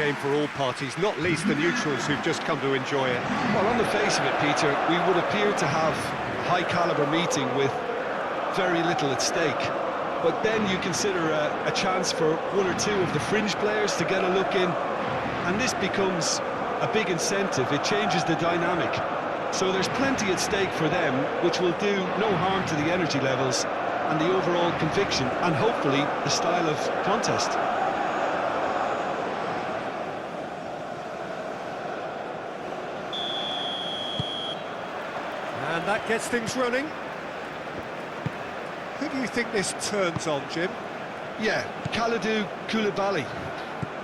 game for all parties, not least the neutrals who've just come to enjoy it. Well, on the face of it, Peter, we would appear to have a high-caliber meeting with very little at stake. But then you consider a chance for one or two of the fringe players to get a look in, and this becomes a big incentive. It changes the dynamic. So there's plenty at stake for them, which will do no harm to the energy levels and the overall conviction, and hopefully the style of contest. And that gets things running. Who do you think this turns on, Jim? Yeah, Kalidou Koulibaly.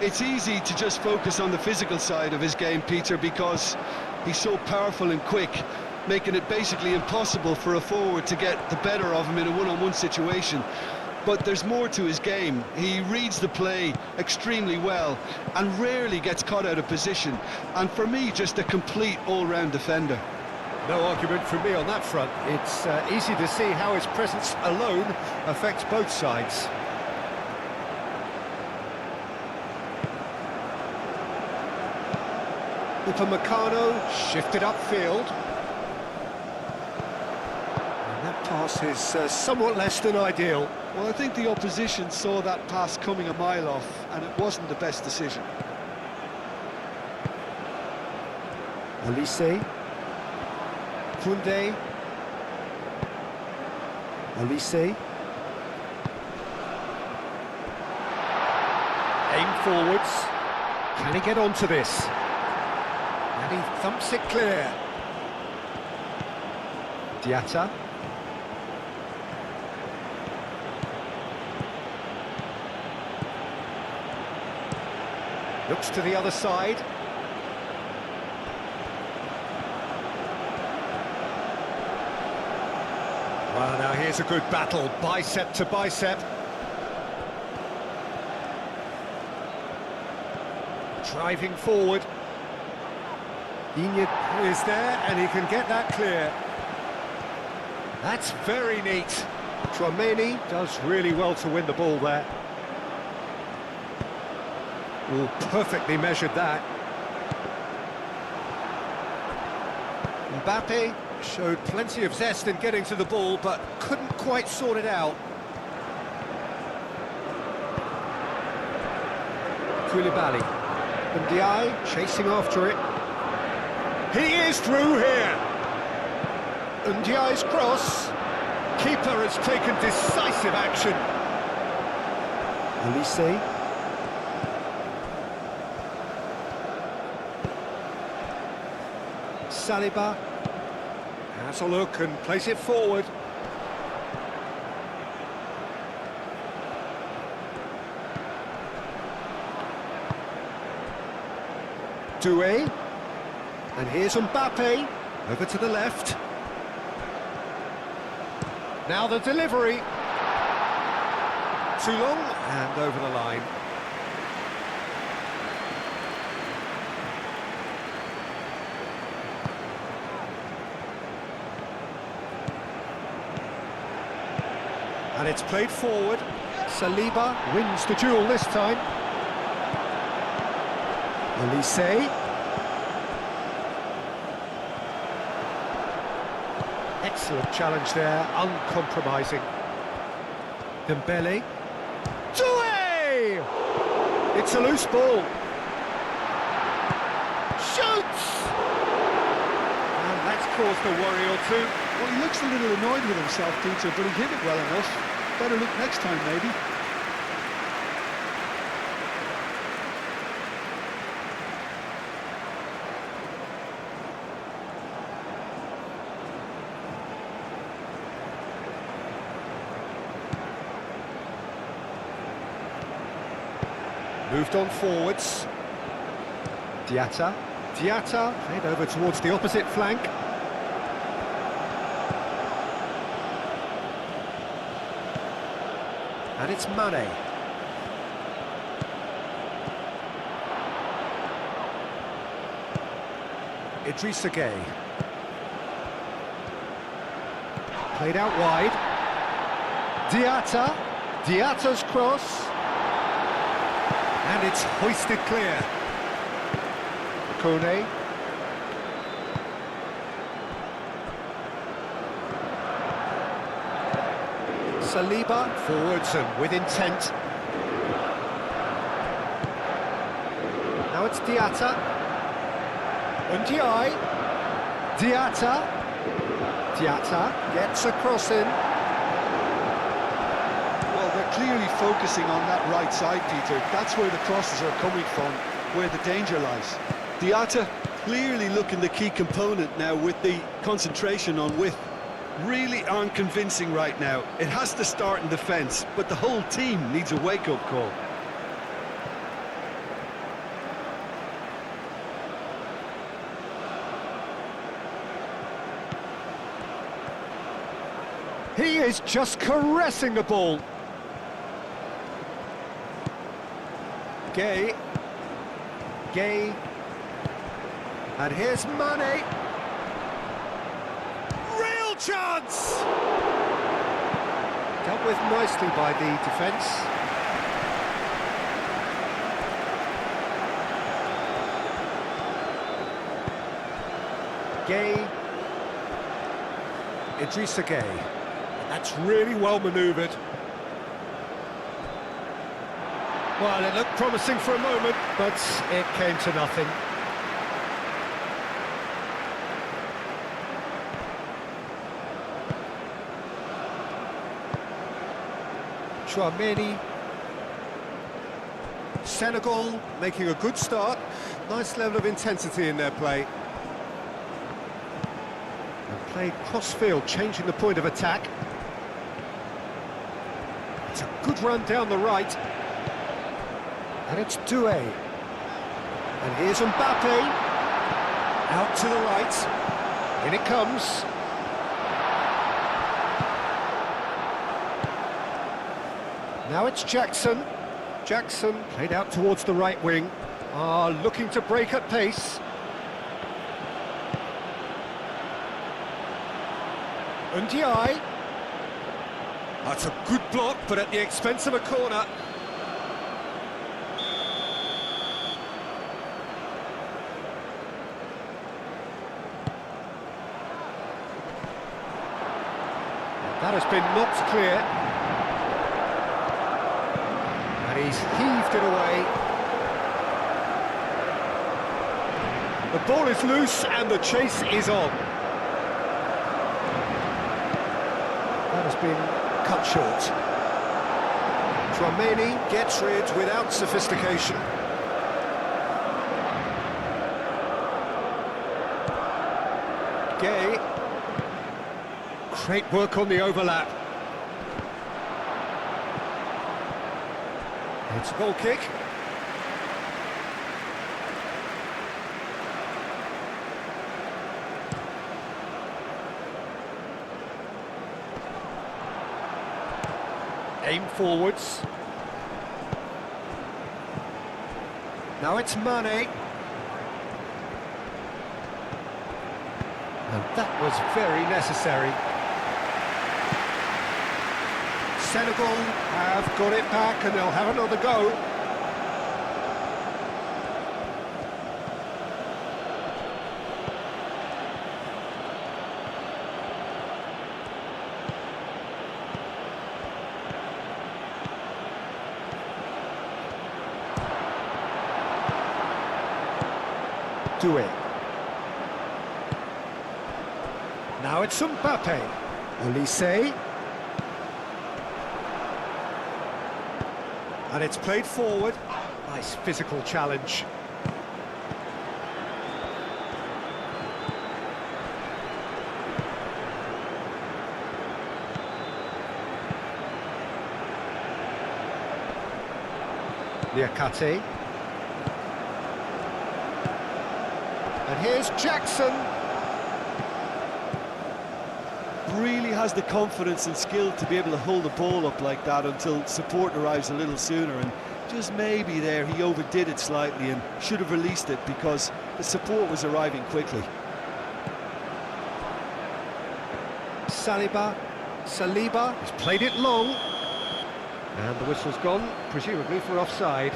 It's easy to just focus on the physical side of his game, Peter, because he's so powerful and quick, making it basically impossible for a forward to get the better of him in a one-on-one situation. But there's more to his game. He reads the play extremely well and rarely gets caught out of position. And for me, just a complete all-round defender. No argument from me on that front. It's easy to see how his presence alone affects both sides. Upamecano shifted upfield. And that pass is somewhat less than ideal. Well, I think the opposition saw that pass coming a mile off, and it wasn't the best decision. Olise. Koundé. Olise. Aim forwards. Can he get onto this? And he thumps it clear. Diatta. Looks to the other side. Well, now here's a good battle, bicep to bicep. Driving forward. Inyad is there, and he can get that clear. That's very neat. Tchouaméni does really well to win the ball there. Oh, perfectly measured that. Mbappe showed plenty of zest in getting to the ball, but couldn't quite sort it out. Koulibaly. Ndiaye chasing after it. He is through here. Ndiaye's cross. Keeper has taken decisive action. Olise. Saliba has a look and plays it forward. Doué. And here's Mbappe. Over to the left. Now the delivery. Too long and over the line. And it's played forward. Saliba wins the duel this time. Olise. Excellent challenge there, uncompromising. Dembele. Doué! It's a loose ball. Shoots! And that's caused a worry or two. Well, he looks a little annoyed with himself, Peter, but he hit it well enough. Better look next time, maybe. Moved on forwards. Diatta. Diatta played over towards the opposite flank. And it's Mane. Idrissa Gueye. Played out wide. Diatta. Diatta's cross. And it's hoisted clear. Kone. Saliba forwards and with intent. Now it's Diatta. Undiai. Diatta gets a cross in. Well, they're clearly focusing on that right side, Peter. That's where the crosses are coming from, where the danger lies. Diatta clearly looking the key component now with the concentration on width. Really aren't convincing right now. It has to start in defence, but the whole team needs a wake-up call. He is just caressing the ball. Gay. And here's Mane. Real chance! Dealt with nicely by the defence. Gay. Idrissa Gay. That's really well manoeuvred. Well, it looked promising for a moment, but it came to nothing. Chouameni. Senegal making a good start. Nice level of intensity in their play. And played cross-field, changing the point of attack. It's a good run down the right. And it's Doué. And here's Mbappe. Out to the right. In it comes. Now it's Jackson. Jackson played out towards the right wing. Looking to break at pace. Undiai. That's a good block, but at the expense of a corner. That has been knocked clear. And he's heaved it away. The ball is loose and the chase is on. That has been cut short. Chouameni gets rid without sophistication. Gay. Great work on the overlap. It's a goal kick. Aim forwards. Now it's Mane. And that was very necessary. Senegal have got it back and they'll have another go. Doué. Now it's Mbappe. Olise. And it's played forward. Nice physical challenge. Niakate. And here's Jackson. Really has the confidence and skill to be able to hold the ball up like that until support arrives a little sooner, and just maybe there he overdid it slightly and should have released it because the support was arriving quickly. Saliba has played it long, and the whistle's gone, presumably for offside.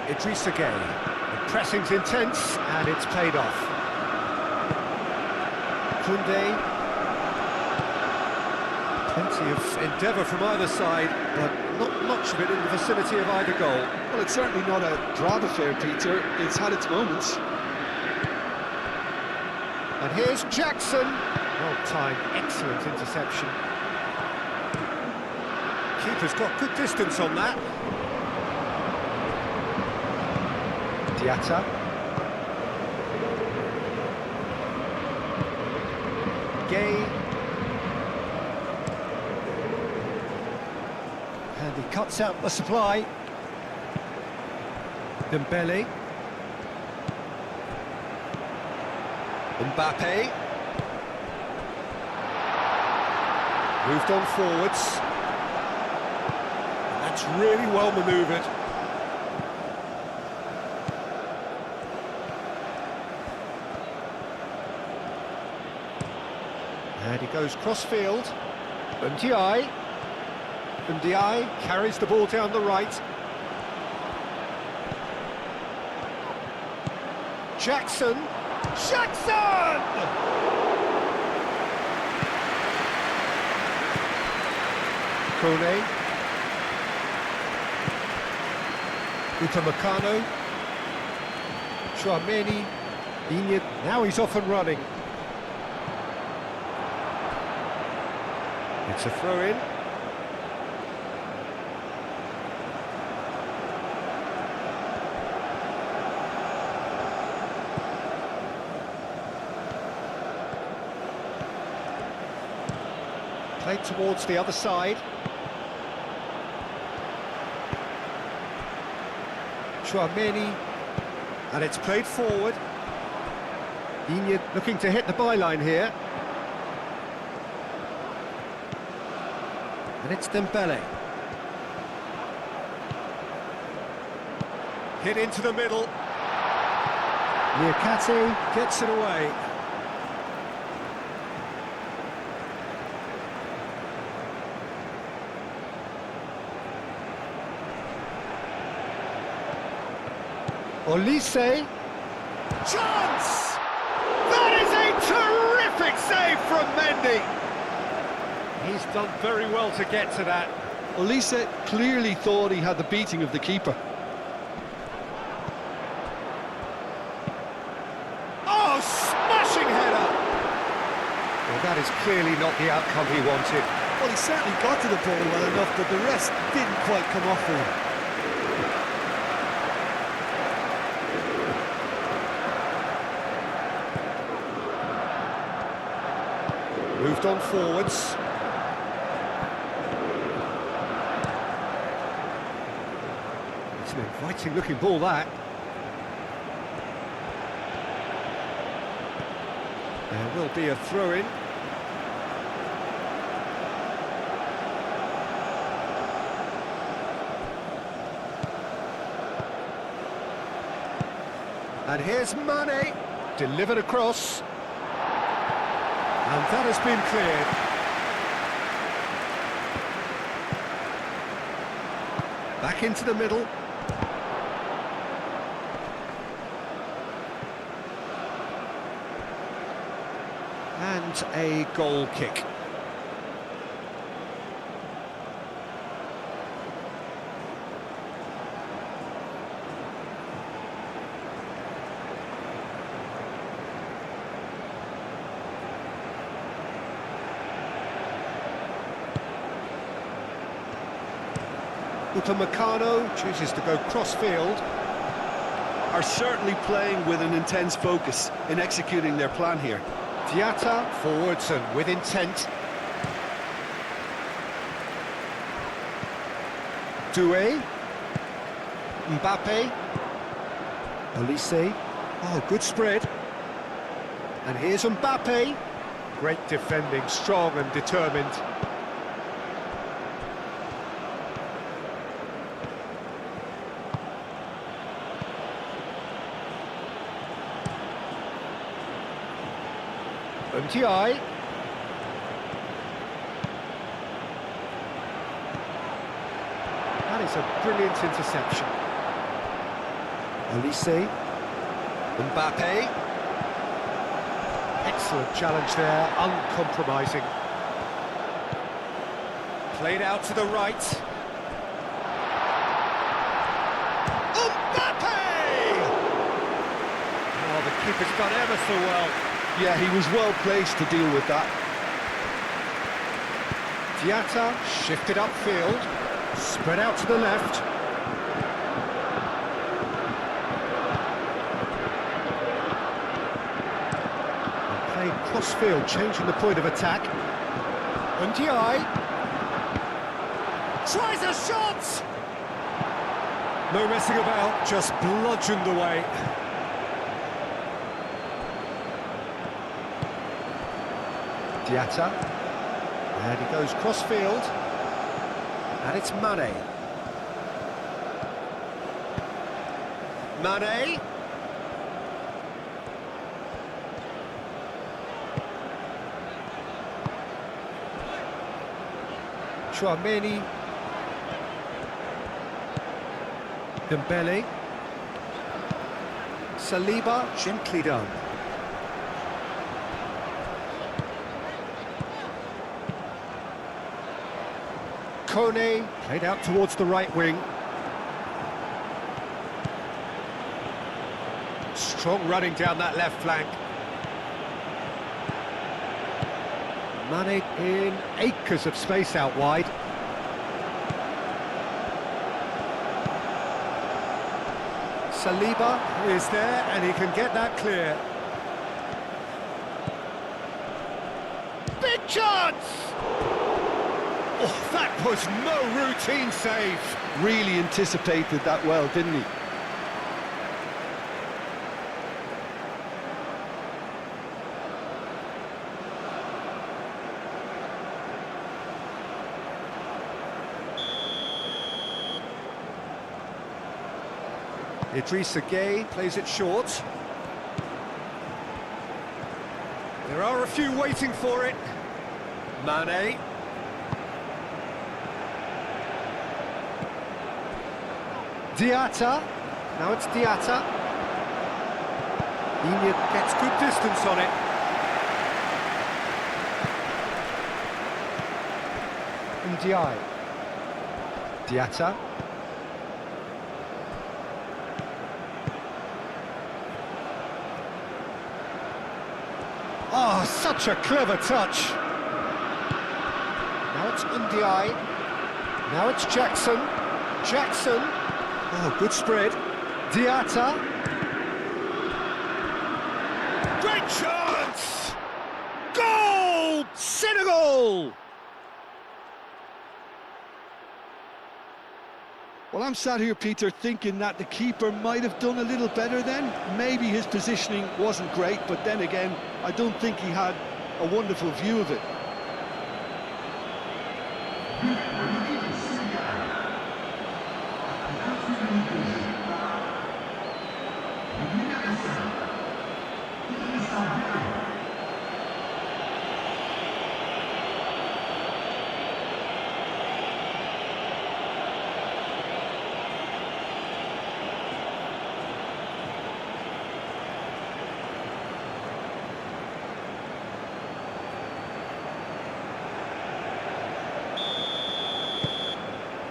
Idrissa Gueye. The pressing's intense, and it's played off. Koundé. Plenty of endeavour from either side, but not much of it in the vicinity of either goal. Well, it's certainly not a drab affair, Peter. It's had its moments. And here's Jackson. Well-timed, excellent interception. Keeper's got good distance on that. Diatta. Gueye. And he cuts out the supply. Dembele. Mbappe. Moved on forwards. That's really well manoeuvred. And he goes cross-field. Ndiaye. Ndiaye carries the ball down the right. Jackson! Jackson! Kone. Upamecano. Chouameni. Inyet. Now he's off and running. It's a throw-in. Played towards the other side. Chouameni, and it's played forward. Inyet looking to hit the byline here. And it's Dembele. Hit into the middle. Niakate gets it away. Olise. Chance! That is a terrific save from Mendy. He's done very well to get to that. Olise clearly thought he had the beating of the keeper. Oh, smashing header! Well, that is clearly not the outcome he wanted. Well, he certainly got to the ball well enough, but the rest didn't quite come off for him. Moved on forwards. It's an inviting looking ball, that. There will be a throw-in. And here's Mane, delivered across. And that has been cleared. Back into the middle. And a goal kick. Upamecano chooses to go cross-field. Are certainly playing with an intense focus in executing their plan here. Diatta forwards and with intent. Doué. Mbappe. Olise. Oh, good spread. And here's Mbappe. Great defending, strong and determined. Ndiaye. That is a brilliant interception. Olise. Mbappe. Excellent challenge there, uncompromising. Played out to the right. Mbappe! Oh, the keeper's done ever so well. Yeah, he was well placed to deal with that. Diatta shifted upfield, spread out to the left. And played cross-field, changing the point of attack. And Ndiaye tries a shot! No messing about, just bludgeoned away. Diatta. And he goes cross-field. And it's Mane. Mane. Chouameni. Dembele. Saliba, gently done. Kone, played out towards the right wing. Strong running down that left flank. Mane in acres of space out wide. Saliba is there and he can get that clear. Big chance! Oh, that was no routine save. Really anticipated that well, didn't he? Idrissa Gueye plays it short. There are a few waiting for it. Mane. Diatta. Now it's Diatta. Enya gets good distance on it. Ndiaye. Diatta. Oh, such a clever touch. Now it's Ndiaye. Now it's Jackson. Jackson. Oh, good spread. Diatta. Great chance! Goal! Senegal! Well, I'm sat here, Peter, thinking that the keeper might have done a little better then. Maybe his positioning wasn't great, but then again, I don't think he had a wonderful view of it.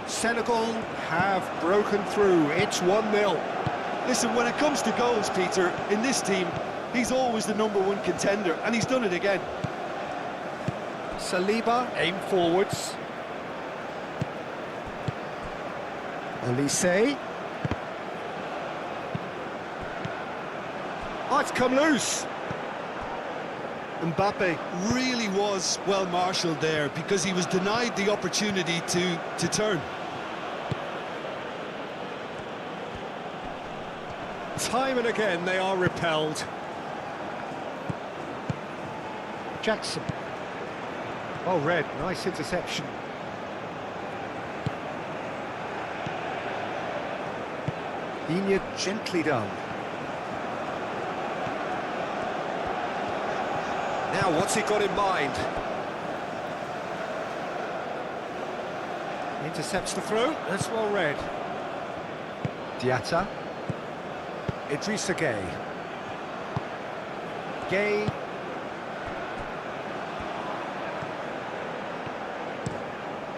Senegal have broken through. It's 1-0. Listen, when it comes to goals, Peter, in this team, he's always the #1 contender, and he's done it again. Saliba, aim forwards. Olise. Oh, it's come loose. Mbappe. Really was well marshalled there, because he was denied the opportunity to turn. Time and again they are repelled. Jackson. Oh, red, nice interception. Enya gently done. Now what's he got in mind? Intercepts the throw, that's well read. Diatta. Idrissa Gueye. Gueye.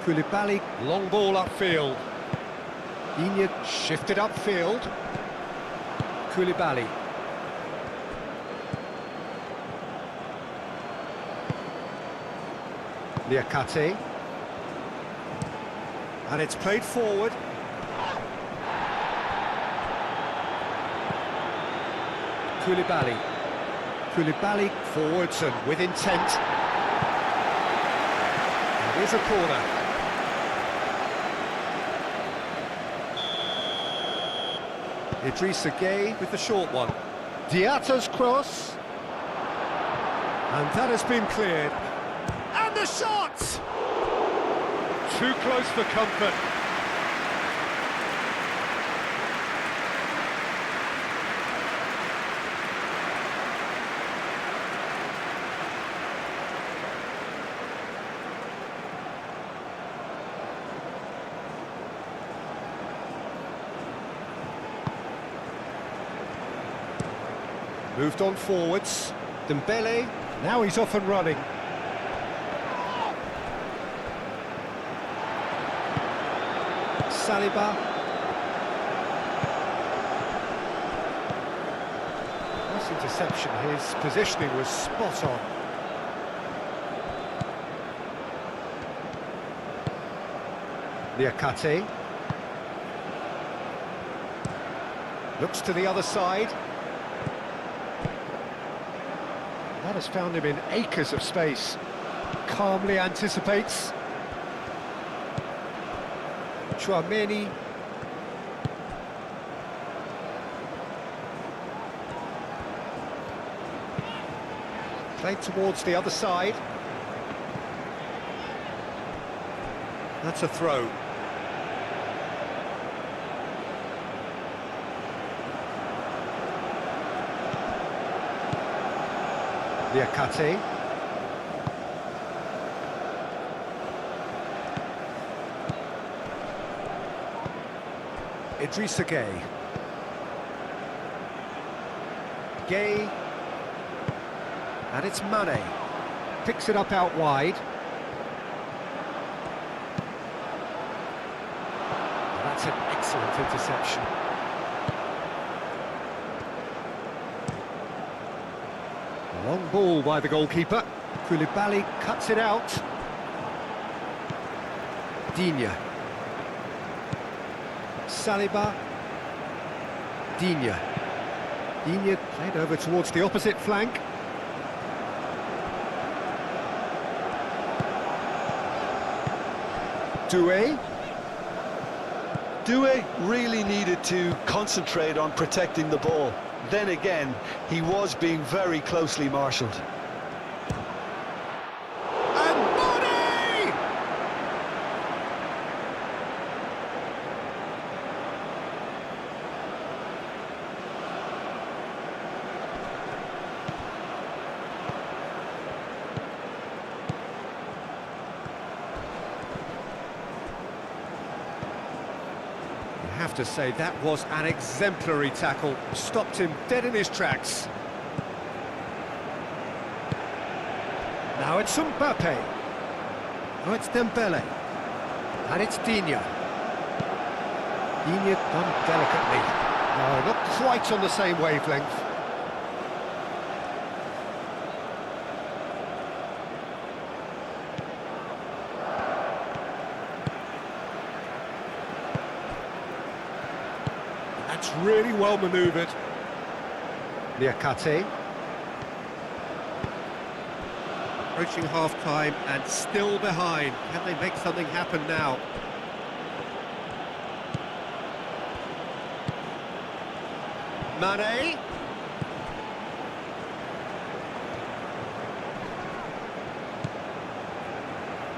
Koulibaly, long ball upfield. Digne shifted upfield. Koulibaly. Niakate. And it's played forward. Koulibaly. Koulibaly forwards and with intent. And here's a corner. Idrissa Gueye with the short one. Diatta's cross. And that has been cleared. And the shot! Too close for comfort. Moved on forwards. Dembele, now he's off and running. Saliba. Nice interception, his positioning was spot on. Niakate. Looks to the other side. That has found him in acres of space. Calmly anticipates. Chouameni. Played towards the other side. That's a throw. Niakate. Idrissa Gueye. Gueye. And it's Mane. Picks it up out wide. That's an excellent interception. Long ball by the goalkeeper. Koulibaly cuts it out. Digne. Saliba. Digne. Digne played over towards the opposite flank. Doué. Doué really needed to concentrate on protecting the ball. Then again, he was being very closely marshalled. And Mane! I have to say that was an exemplary tackle, stopped him dead in his tracks. Now it's Mbappe. Now it's Dembele. And it's Digne. Digne done delicately. No, not quite on the same wavelength. That's really well manoeuvred. Niakate. Approaching half-time and still behind. Can they make something happen now? Mane.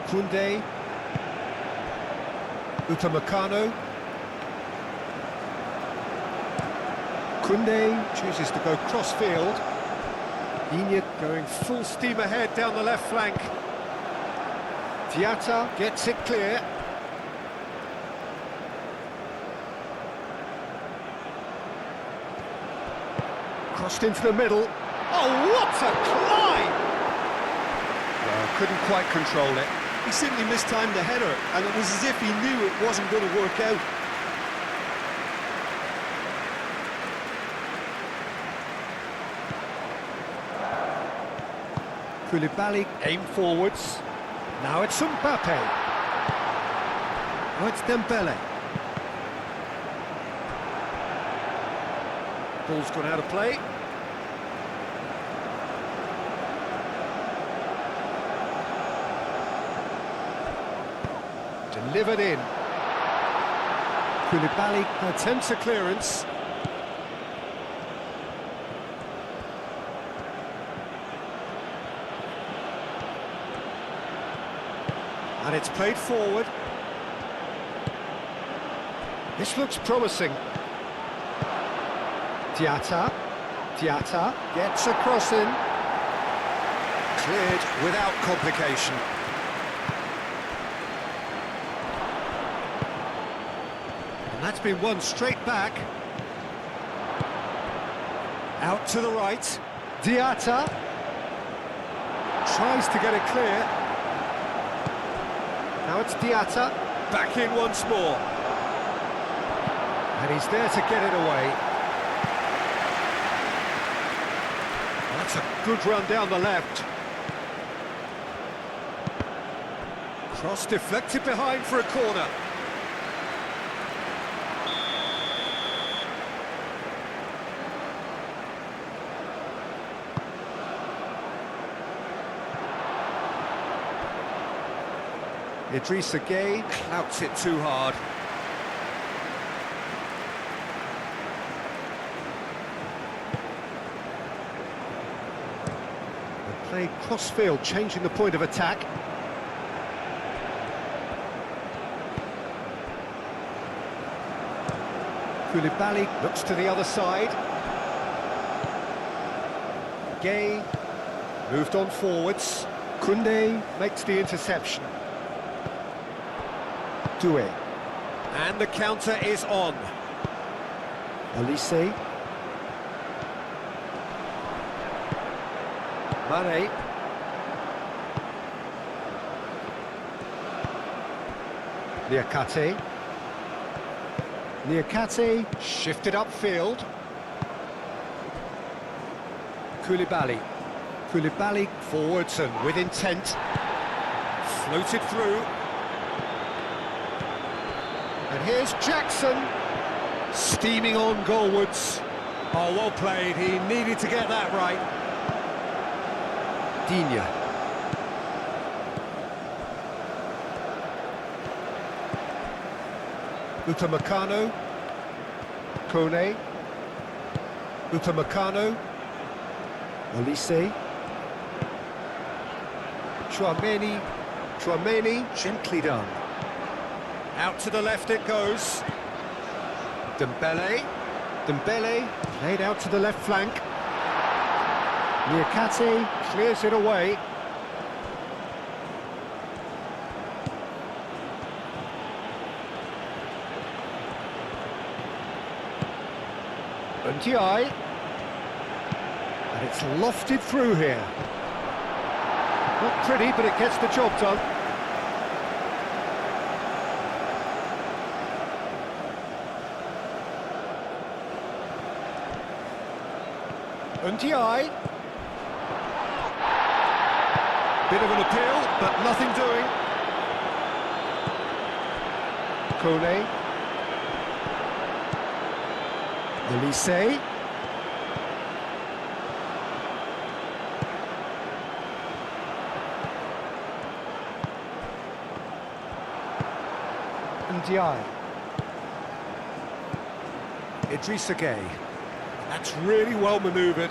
Koundé. Upamecano. Koundé chooses to go cross-field. Digne going full steam ahead down the left flank. Diatta gets it clear. Crossed into the middle. Oh, what a climb! Well, couldn't quite control it. He simply mistimed the header, and it was as if he knew it wasn't going to work out. Koulibaly aim forwards. Now it's Mbappe. Now it's Dembele. Ball's gone out of play. Delivered in. Koulibaly attempts a clearance. And it's played forward. This looks promising. Diatta gets a cross in. Cleared without complication. And that's been won straight back. Out to the right. Diatta tries to get it clear. Now it's Diatta, back in once more. And he's there to get it away. That's a good run down the left. Cross deflected behind for a corner. Idrissa Gueye clouts it too hard. They play cross-field, changing the point of attack. Koulibaly looks to the other side. Gueye moved on forwards. Koundé makes the interception. And the counter is on. Olise. Mane. Niakate shifted upfield. Koulibaly forwards and with intent. Floated through. And here's Jackson, steaming on goalwards. Oh, well played, he needed to get that right. Digne. Upamecano. Kone. Upamecano. Olise. Chouameni, gently done. Out to the left it goes. Dembele played out to the left flank. Niakate clears it away. Ndiaye. And it's lofted through here. Not pretty, but it gets the job done. Ndiaye. Bit of an appeal, but nothing doing. Kone. Olise. Ndiaye. Idrissa Gueye. That's really well manoeuvred.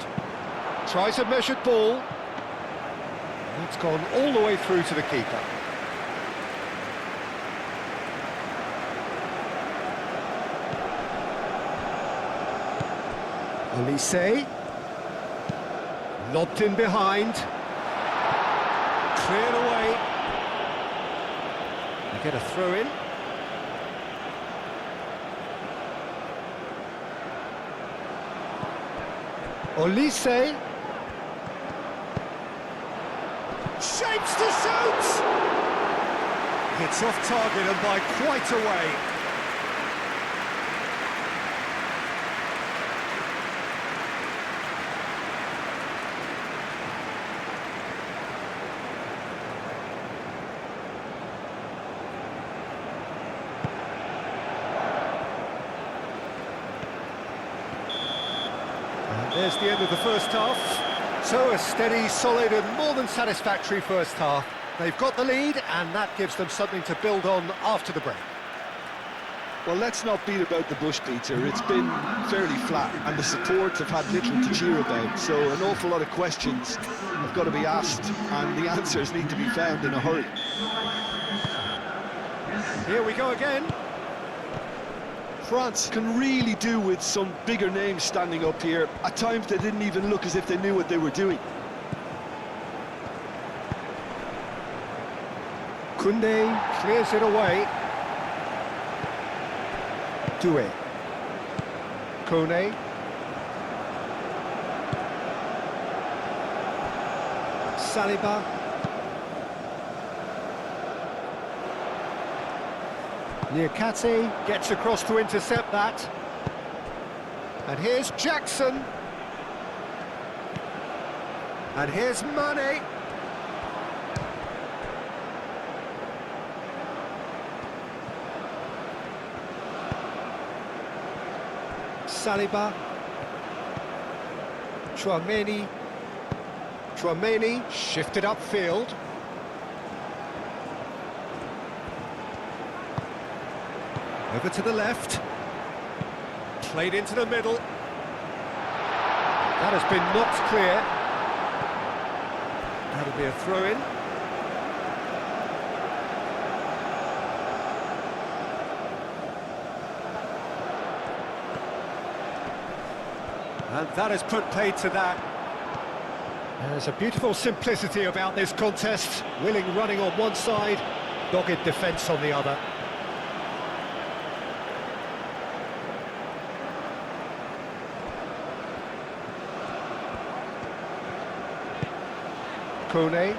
Tries a measured ball. And it's gone all the way through to the keeper. Olise. Lobbed in behind. Cleared away. They get a throw in. Olise. Shapes to shoot! It's off target and by quite a way. And there's the end of the first half. So a steady, solid and more than satisfactory first half. They've got the lead and that gives them something to build on after the break. Well, let's not beat about the bush, Peter. It's been fairly flat and the supports have had little to cheer about. So an awful lot of questions have got to be asked and the answers need to be found in a hurry. Here we go again. France can really do with some bigger names standing up here. At times they didn't even look as if they knew what they were doing. Koundé clears it away. Doué. Kone. Saliba. Niakate gets across to intercept that. And here's Jackson. And here's Mane. Saliba. Tchouaméni. Tchouaméni shifted upfield. Over to the left. Played into the middle. That has been knocked clear. That'll be a throw-in. And that has put paid to that. There's a beautiful simplicity about this contest. Willing running on one side, dogged defence on the other. Kone.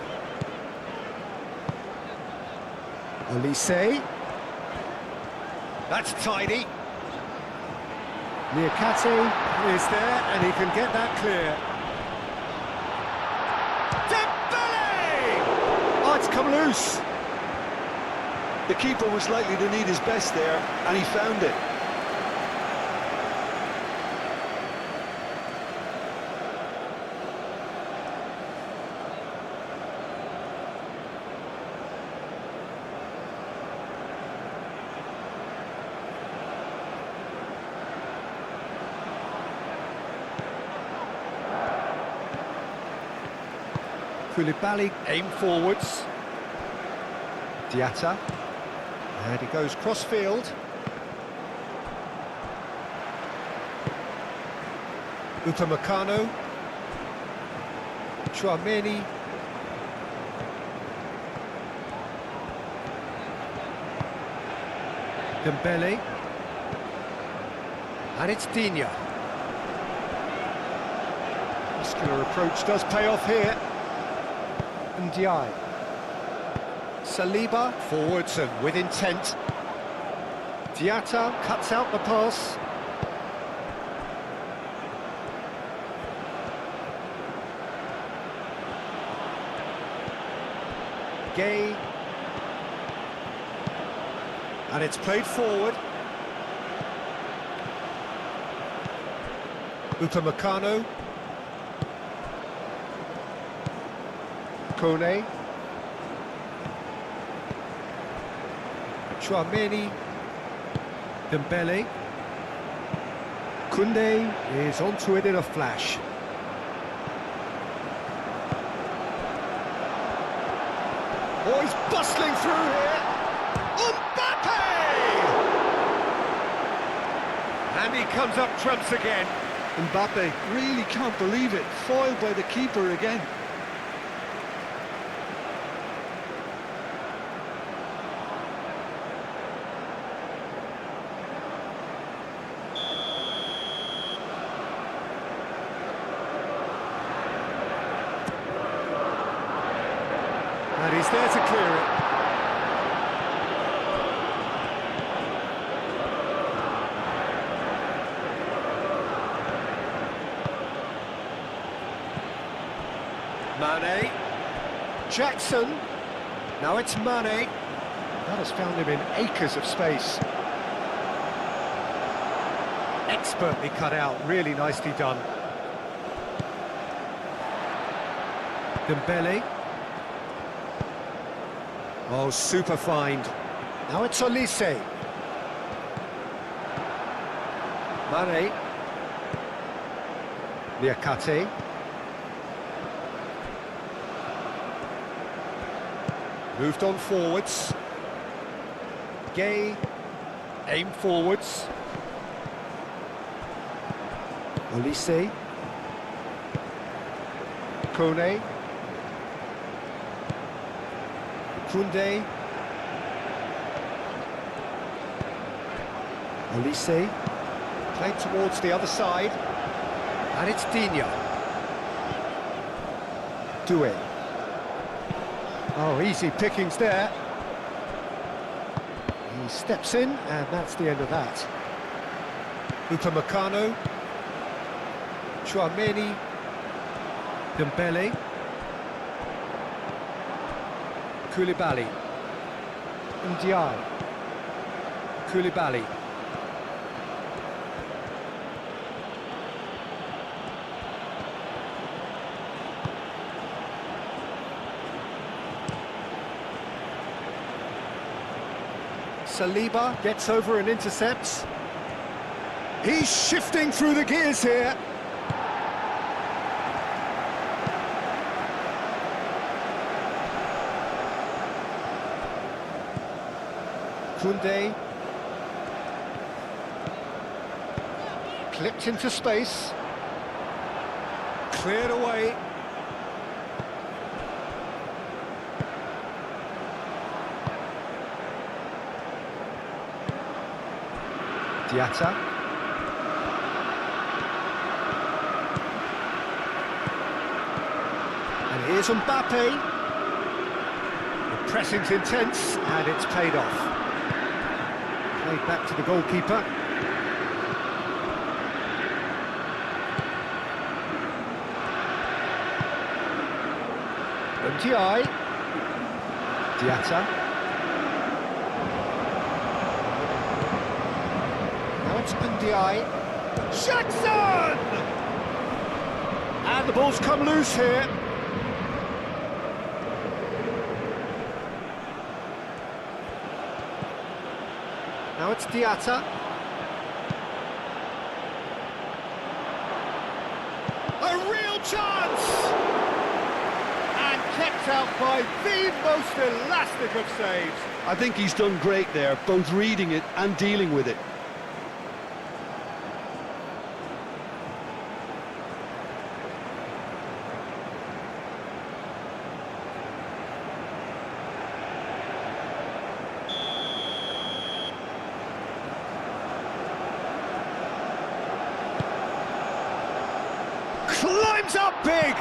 Olise. That's tidy. Niakate is there, and he can get that clear. Dembele! Oh, it's come loose. The keeper was likely to need his best there, and he found it. Koulibaly aim forwards. Diatta. And he goes cross-field. Upamecano. Tchouaméni. Dembele. And it's Digne. Muscular approach does pay off here. Ndiaye. Saliba forwards and with intent. Diatta cuts out the pass. Gay. And it's played forward. Upamecano. Kone. Tchouaméni. Dembele. Koundé is onto it in a flash. Oh, he's bustling through here. Mbappe! And he comes up trumps again. Mbappe really can't believe it. Foiled by the keeper again. he's there to clear it. Mane. Jackson. Now it's Mane. That has found him in acres of space. Expertly cut out, really nicely done. Dembele. Oh, super find. Now it's Olise. Mane. Niakate. Moved on forwards. Gay. Aim forwards. Olise. Kone. Kunde. Olise. Played towards the other side. And it's Digne. Doué. Oh, easy pickings there. He steps in, and that's the end of that. Upamecano. Chouameni. Dembele. Koulibaly. Ndiaye. Koulibaly. Saliba gets over and intercepts. He's shifting through the gears here. Koundé. Clipped into space. Cleared away. Diatta. And here's Mbappe. The pressing's intense, and it's paid off. Played back to the goalkeeper. Ndiaye. Diatta. It's Ndiaye. Jackson! And the ball's come loose here. Now it's Diatta. A real chance! And kept out by the most elastic of saves. I think he's done great there, both reading it and dealing with it. Climbs up big!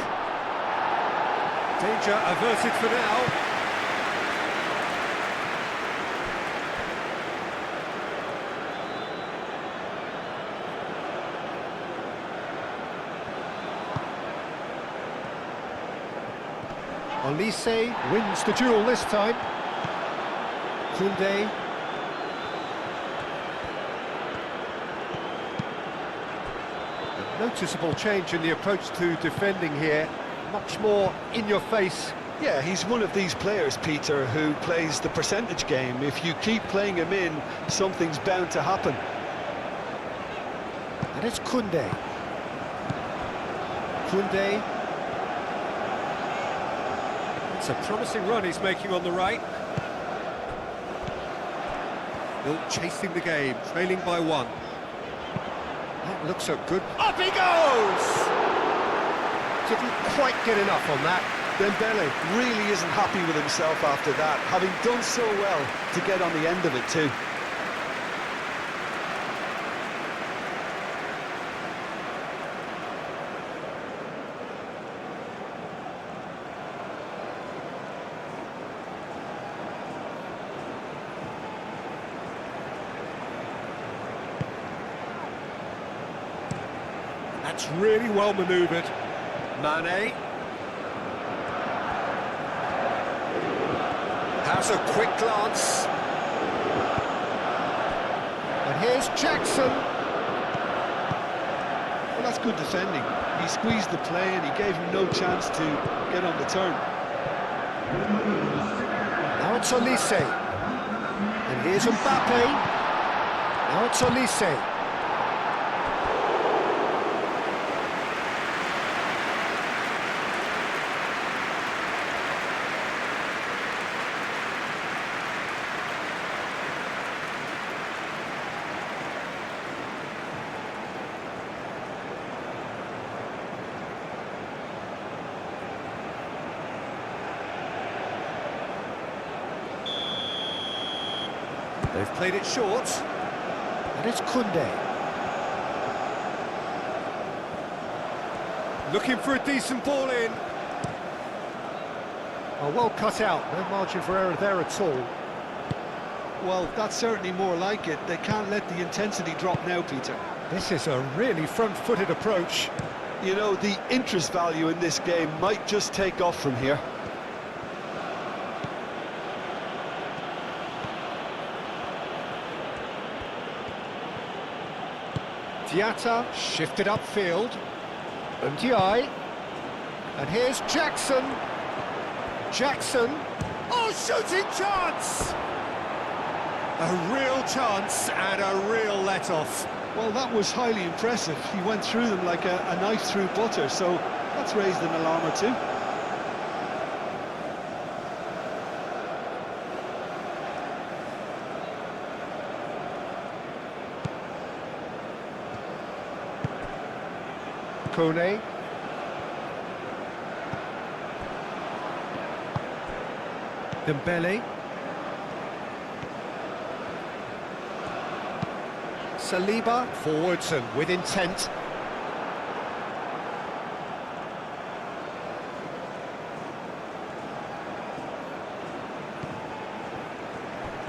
Danger averted for now. Olise wins the duel this time. Koundé. Noticeable change in the approach to defending here, much more in your face. Yeah, he's one of these players, Peter, who plays the percentage game. If you keep playing him in, something's bound to happen. And it's Koundé. Koundé. It's a promising run he's making on the right. Still chasing the game, trailing by one. That looks so good. Up he goes! Didn't quite get enough on that. Dembele really isn't happy with himself after that, having done so well to get on the end of it too. That's really well manoeuvred. Mane. Has a quick glance. And here's Jackson. Well, that's good defending. He squeezed the play and he gave him no chance to get on the turn. Now it's Olise. And here's Mbappe. Now it's Olise. They've played it short, and it's Koundé. Looking for a decent ball in. Oh, well cut out, no margin for error there at all. Well, that's certainly more like it. They can't let the intensity drop now, Peter. This is a really front-footed approach. You know, the interest value in this game might just take off from here. Diatta shifted upfield. Ndiaye. And here's Jackson. Jackson. Oh, shooting chance! A real chance and a real let-off. Well, that was highly impressive. He went through them like a knife through butter, so that's raised an alarm or two. Kone. Dembele. Saliba forwards and with intent.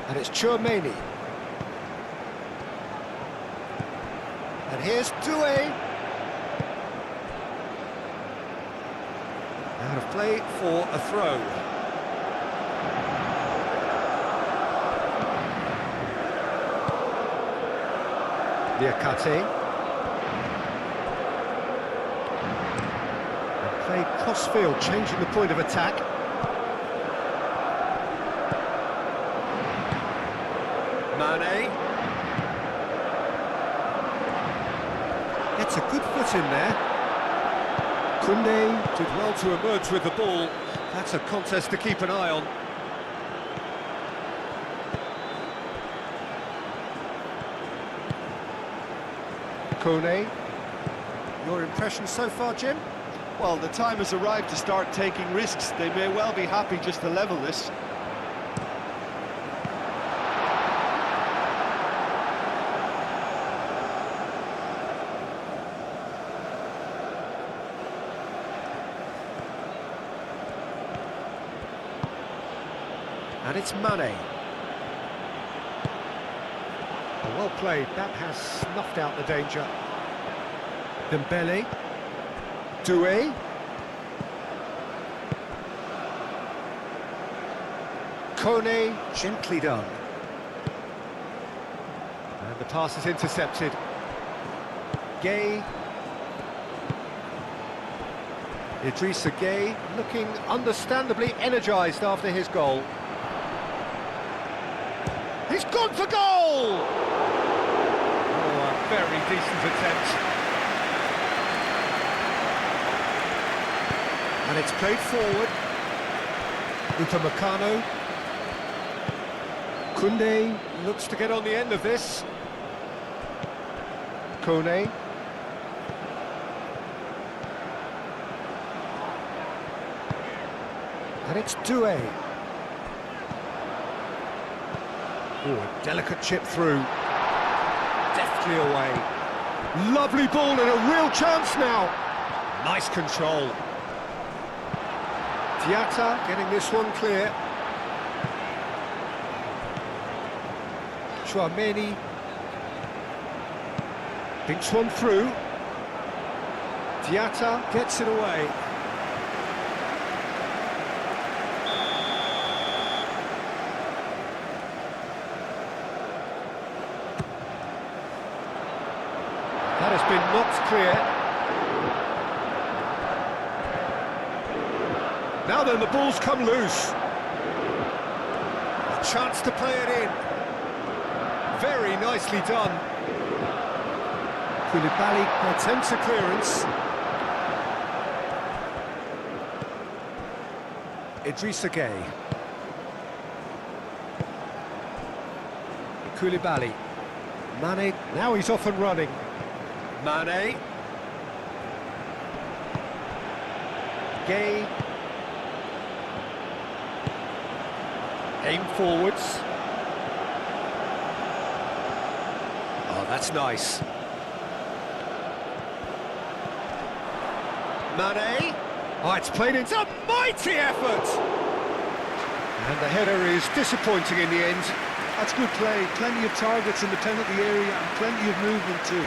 And it's Tchouaméni. And here's Doué. Out of play for a throw. Diakate. And played cross-field, changing the point of attack. Mane. Gets a good foot in there. Koundé did well to emerge with the ball. That's a contest to keep an eye on. Kone. Your impression so far, Jim? Well, the time has arrived to start taking risks. They may well be happy just to level this. And it's Mane. Well played, that has snuffed out the danger. Dembele. Doué. Kone, gently done. And the pass is intercepted. Gay. Idrissa Gay looking understandably energised after his goal. He's gone for goal! Oh, a very decent attempt. And it's played forward. Upamecano. Koundé looks to get on the end of this. Kone. And it's Doué. Oh, a delicate chip through. Deftly away. Lovely ball and a real chance now. Nice control. Diatta getting this one clear. Tchouaméni. Thinks one through. Diatta gets it away. That has been knocked clear. Now then, the ball's come loose. A chance to play it in. Very nicely done. Koulibaly attempts a clearance. Idrissa Gueye. Koulibaly. Mane, now he's off and running. Mane. Gueye. Aim forwards. Oh, that's nice. Mane. Oh, it's played into a mighty effort! And the header is disappointing in the end. That's good play. Plenty of targets in the penalty area and plenty of movement too.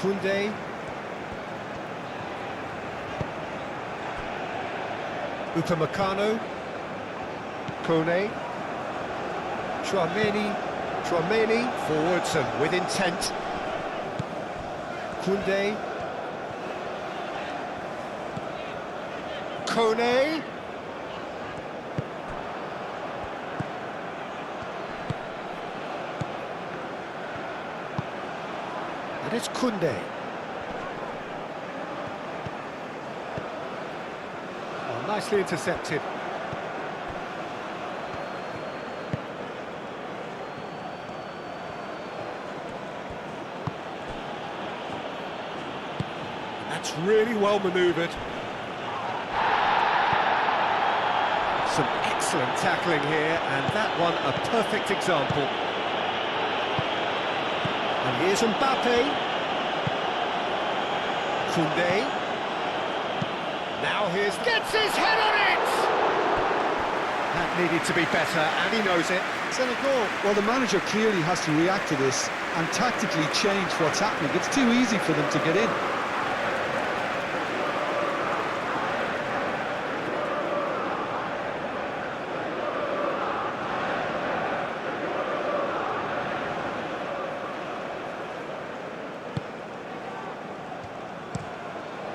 Koundé. Upamecano. Kone. Chouameni forwards and with intent. Koundé. Kone. And it's Koundé. Oh, nicely intercepted. That's really well manoeuvred. Some excellent tackling here, and that one a perfect example. And here's Mbappe. Koundé. Now here's... Gets his head on it! That needed to be better, and he knows it. Senegal, well, the manager clearly has to react to this and tactically change what's happening. It's too easy for them to get in.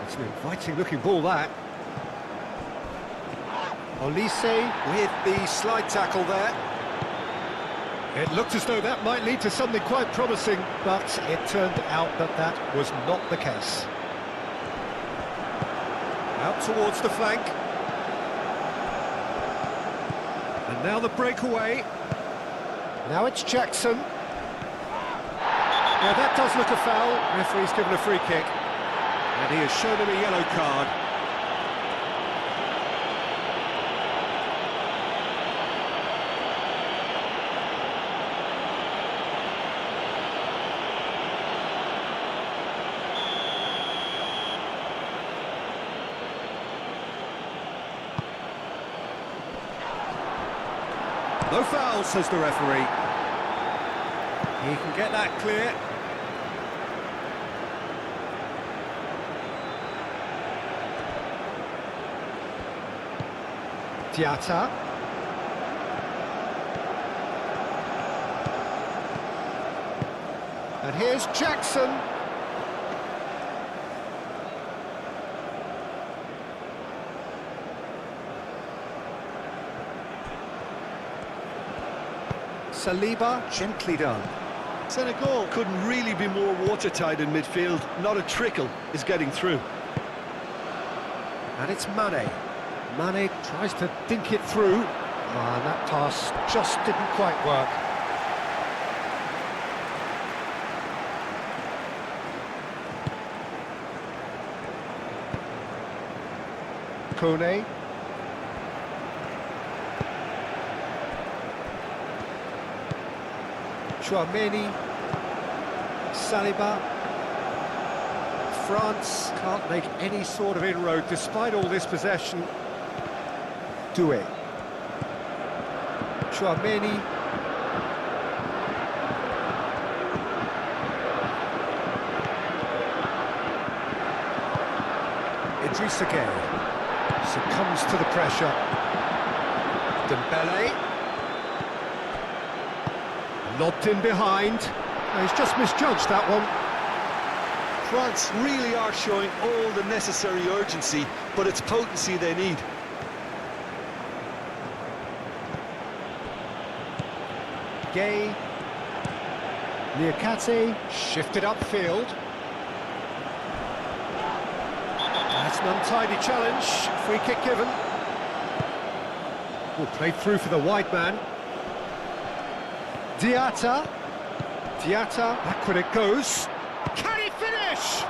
It's an inviting-looking ball, that. Olise with the slide tackle there. It looked as though that might lead to something quite promising, but it turned out that that was not the case. Out towards the flank. And now the breakaway. Now it's Jackson. Now that does look a foul. Referee's given a free kick. And he has shown him a yellow card. No foul, says the referee. He can get that clear. Diatta. And here's Jackson. Saliba, gently done. Senegal couldn't really be more watertight in midfield. Not a trickle is getting through. And it's Mane. Mane tries to dink it through. And that pass just didn't quite work. Kone. Chouameni. Saliba. France can't make any sort of inroad despite all this possession. Doué. Chouameni. Idrissa Gueye succumbs to the pressure. Dembele. Lobbed in behind. Oh, he's just misjudged that one. France really are showing all the necessary urgency, but it's potency they need. Gueye. Niakate shifted upfield. That's an untidy challenge. Free kick given. Well, played through for the wide man. Diatta. Backward it goes. Can he finish?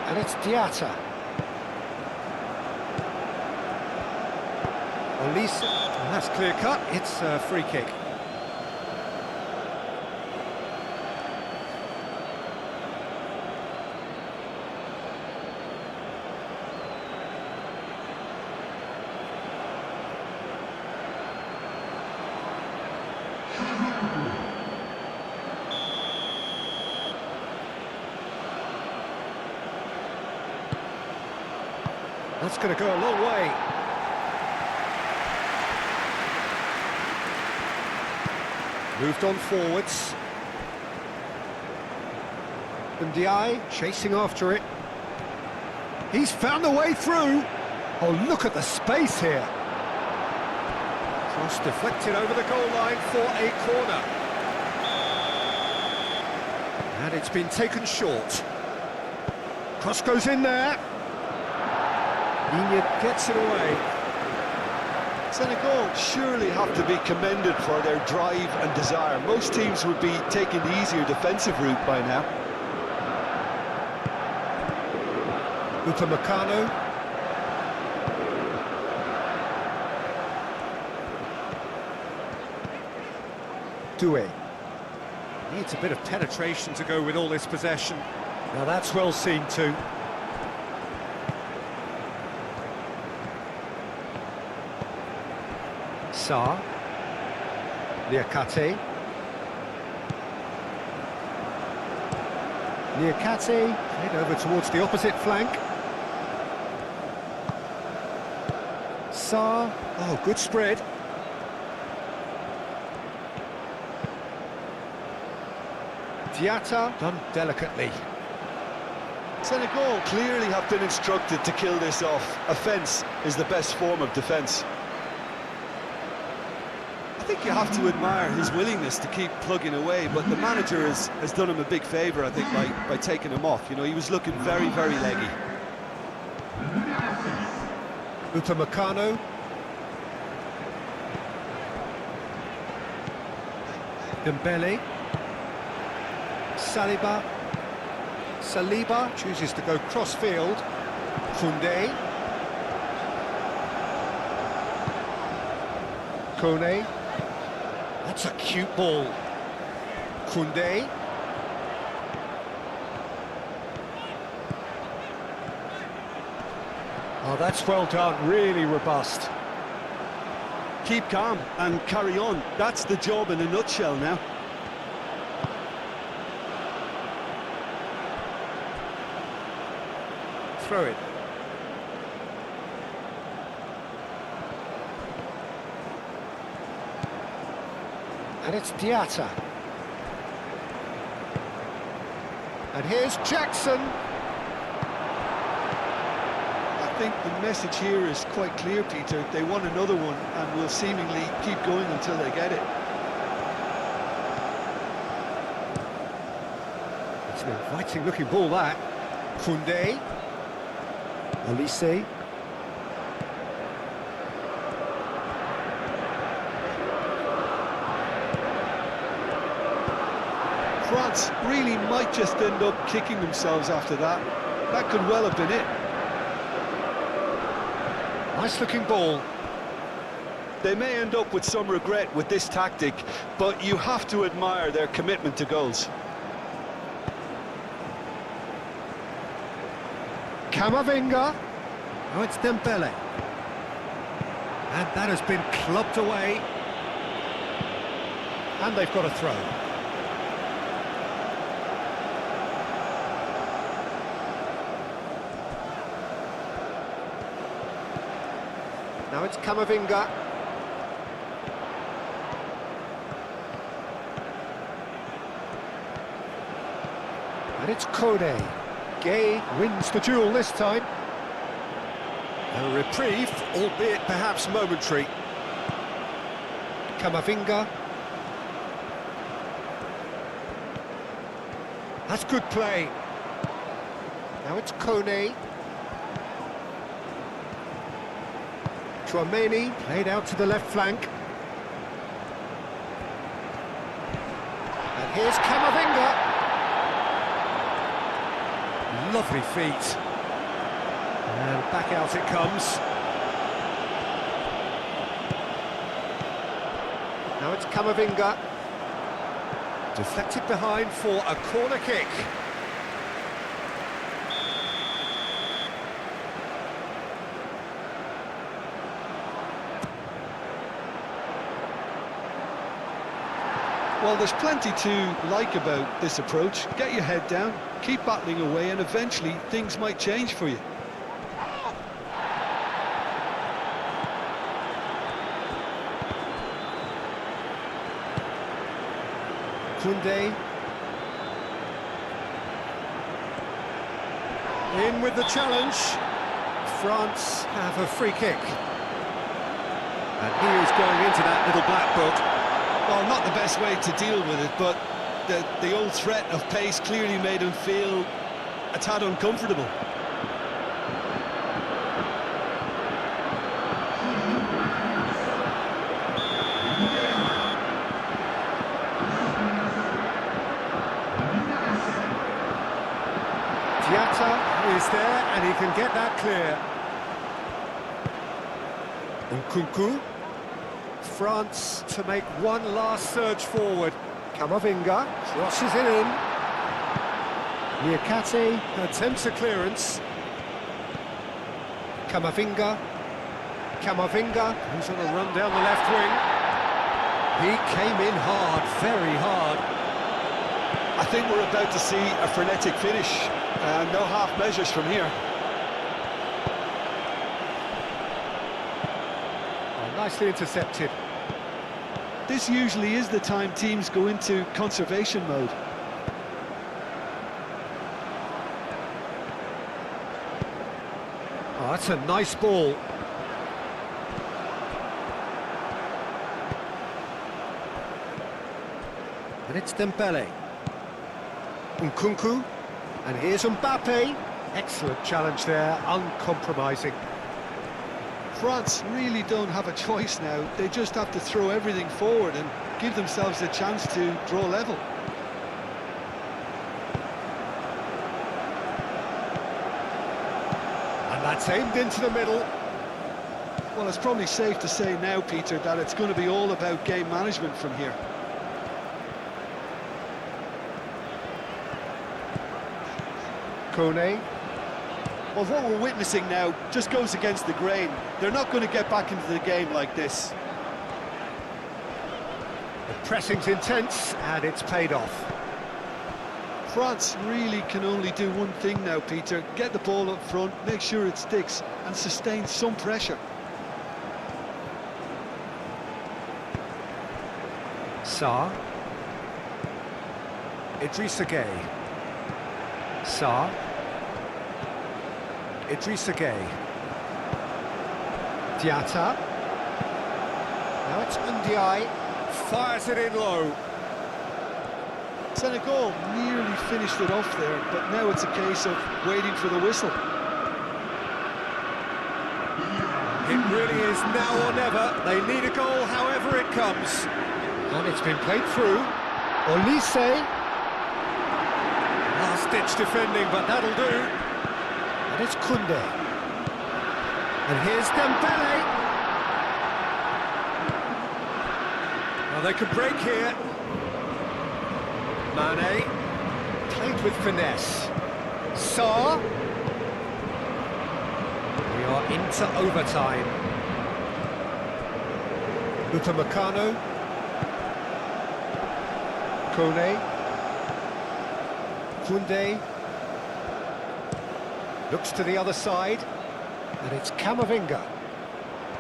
And it's Diatta. Olise, and that's clear cut, it's a free kick. That's going to go a long way. Moved on forwards. Ndiaye chasing after it. He's found the way through. Oh, look at the space here. Cross deflected over the goal line for a corner. And it's been taken short. Cross goes in there. Inya gets it away. Senegal surely have to be commended for their drive and desire. Most teams would be taking the easier defensive route by now. Upamecano. Doué. Needs a bit of penetration to go with all this possession. Now that's well seen too. Sarr. Niakate. Played over towards the opposite flank. Sarr. Oh, good spread. Diatta, done delicately. Senegal clearly have been instructed to kill this off. Offence is the best form of defence. I think you have to admire his willingness to keep plugging away, but the manager has done him a big favour, I think, by taking him off. You know, he was looking very, very leggy. Upamecano. Dembele. Saliba chooses to go cross-field. Koundé. Kone. That's a cute ball. Koundé. Oh, that's well done, really robust. Keep calm and carry on. That's the job in a nutshell now. Throw it. And it's Diatta. And here's Jackson. I think the message here is quite clear, Peter. They want another one and will seemingly keep going until they get it. It's an inviting looking ball, that. Koundé. Olise. France really might just end up kicking themselves after that. That could well have been it. Nice looking ball. They may end up with some regret with this tactic, but you have to admire their commitment to goals. Camavinga. Now it's Dembele. And that has been clubbed away. And they've got a throw. Now it's Camavinga. And it's Kone. Gay wins the duel this time. A reprieve, albeit perhaps momentary. Camavinga. That's good play. Now it's Kone. Chouameni played out to the left flank. And here's Camavinga. Lovely feet. And back out it comes. Now it's Camavinga. Deflected behind for a corner kick. Well, there's plenty to like about this approach. Get your head down, keep battling away, and eventually things might change for you. Koundé. In with the challenge. France have a free kick. And he is going into that little black book. Well, not the best way to deal with it, but the old threat of pace clearly made him feel a tad uncomfortable. Diatta is there, and he can get that clear. Nkunku. France to make one last surge forward. Camavinga crosses it in. Niakate attempts a clearance. Camavinga. Camavinga, who's on a run down the left wing. He came in hard, very hard. I think we're about to see a frenetic finish. No half measures from here. Nicely intercepted. This usually is the time teams go into conservation mode. Oh, that's a nice ball. And it's Dembele. Nkunku. And here's Mbappe. Excellent challenge there, uncompromising. France really don't have a choice now. They just have to throw everything forward and give themselves a chance to draw level. And that's aimed into the middle. Well, it's probably safe to say now, Peter, that it's going to be all about game management from here. Kone. Well, what we're witnessing now just goes against the grain. They're not going to get back into the game like this. The pressing's intense, and it's paid off. France really can only do one thing now, Peter. Get the ball up front, make sure it sticks, and sustain some pressure. Sarr. Idrissa Gueye. Sarr. Idrissa Gueye. Diatta. Now it's Ndiaye. Fires it in low. Senegal nearly finished it off there, but now it's a case of waiting for the whistle. It really is now or never. They need a goal however it comes. And it's been played through. Olise. Last-ditch defending, but that'll do. And it's Koundé. And here's Dembele. Well, they could break here. Mane. Played with finesse. Sarr. We are into overtime. Upamecano. Kone. Koundé. Looks to the other side. And it's Camavinga.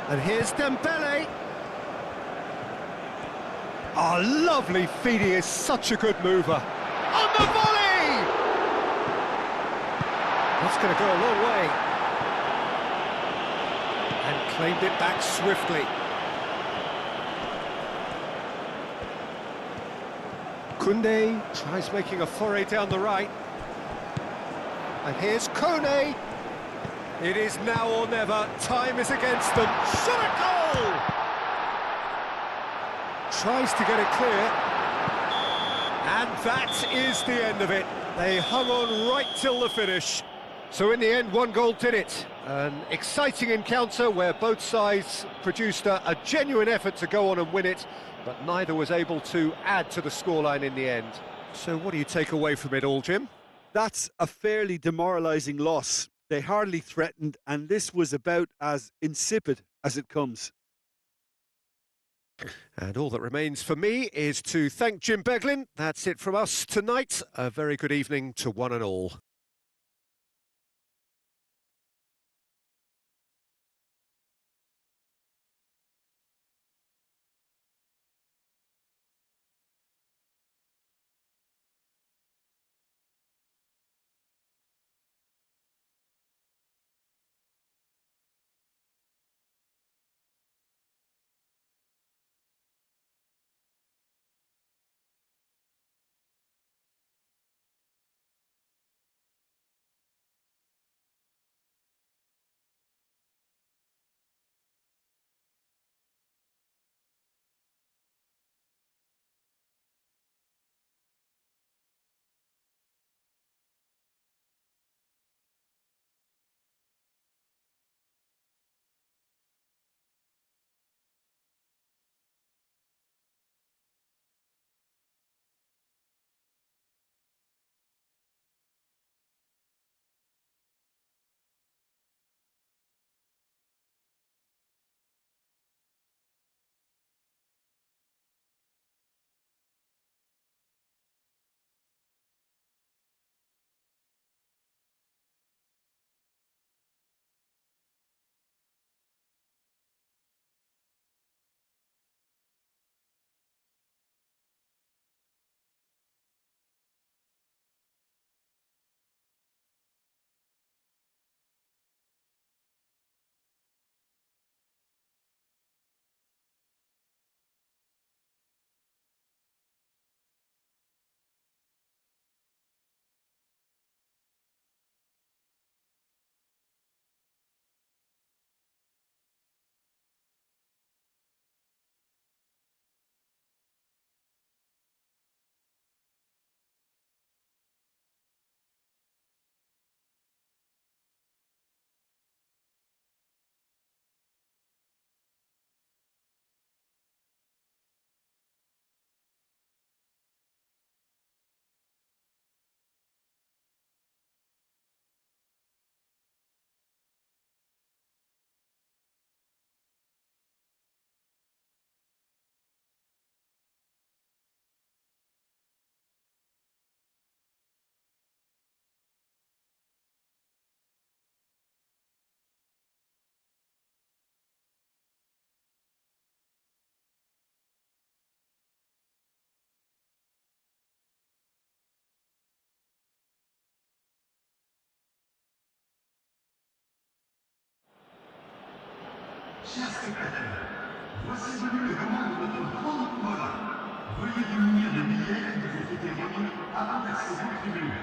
And here's Dembele. Oh, lovely feed. He is such a good mover. On the volley! That's going to go a long way. And claimed it back swiftly. Koundé tries making a foray down the right. And here's Kone. It is now or never. Time is against them. Shot a goal! Tries to get it clear. And that is the end of it. They hung on right till the finish. So in the end, one goal did it. An exciting encounter where both sides produced a genuine effort to go on and win it, but neither was able to add to the scoreline in the end. So what do you take away from it all, Jim? That's a fairly demoralising loss. They hardly threatened, and this was about as insipid as it comes. And all that remains for me is to thank Jim Beglin. That's it from us tonight. A very good evening to one and all. Chers spectateurs, voici venu le moment de notre grande épreuve. Veuillez munir les billets que vous êtes éloignés avant la seconde tribune.